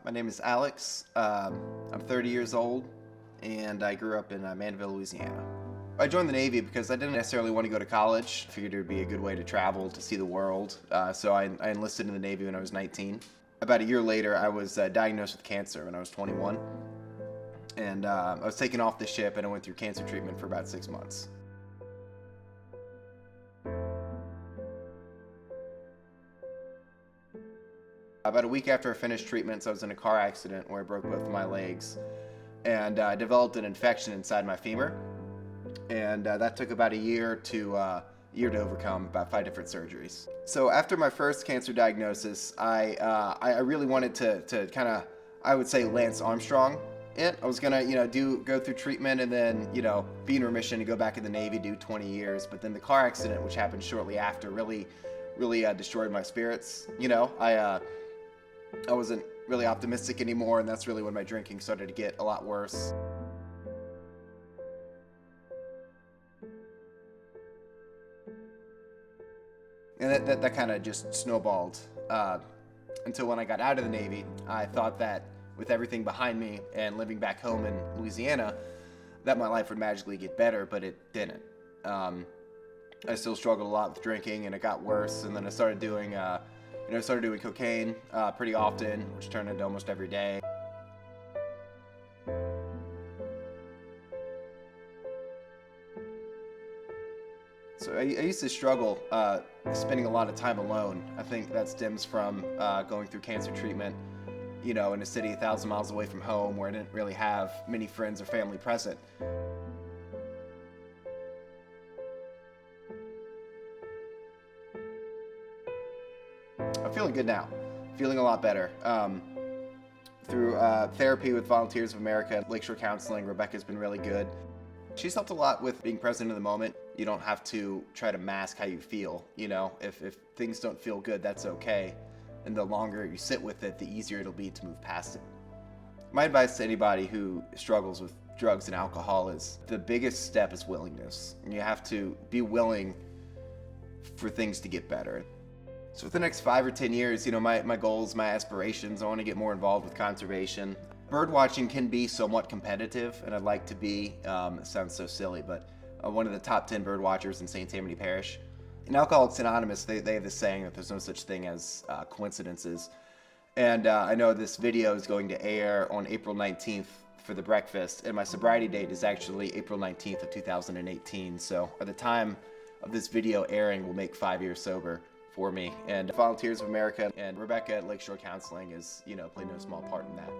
My name is Alex. I'm 30 years old, and I grew up in Mandeville, Louisiana. I joined the Navy because I didn't necessarily want to go to college. I figured it would be a good way to travel, to see the world. So I enlisted in the Navy when I was 19. About a year later, I was diagnosed with cancer when I was 21. And I was taken off the ship, and I went through cancer treatment for about 6 months. About a week after I finished treatments, I was in a car accident where I broke both of my legs, and I developed an infection inside my femur, and that took about a year to overcome, about 5 different surgeries. So after my first cancer diagnosis, I really wanted to kind of, I would say, Lance Armstrong it. I was gonna go through treatment and then be in remission and go back in the Navy, do 20 years. But then the car accident, which happened shortly after, really destroyed my spirits. I wasn't really optimistic anymore, and that's really when my drinking started to get a lot worse. And that kind of just snowballed until when I got out of the Navy. I thought that with everything behind me and living back home in Louisiana, that my life would magically get better, but it didn't. I still struggled a lot with drinking, and it got worse. And then I started doing cocaine pretty often, which turned into almost every day. So I used to struggle spending a lot of time alone. I think that stems from going through cancer treatment, in a city 1,000 miles away from home where I didn't really have many friends or family present. I'm feeling good now, feeling a lot better. Through therapy with Volunteers of America, Lakeshore Counseling, Rebecca's been really good. She's helped a lot with being present in the moment. You don't have to try to mask how you feel, If things don't feel good, that's okay. And the longer you sit with it, the easier it'll be to move past it. My advice to anybody who struggles with drugs and alcohol is the biggest step is willingness. You have to be willing for things to get better. So for the next 5 or 10 years, my goals, my aspirations, I want to get more involved with conservation. Bird watching can be somewhat competitive, and I'd like to be, it sounds so silly, but one of the top 10 bird watchers in St. Tammany Parish. In Alcoholics Anonymous, they have this saying that there's no such thing as coincidences. And I know this video is going to air on April 19th for the breakfast, and my sobriety date is actually April 19th of 2018. So at the time of this video airing, we'll make 5 years sober for me. And Volunteers of America and Rebecca at Lakeshore Counseling is, played no small part in that.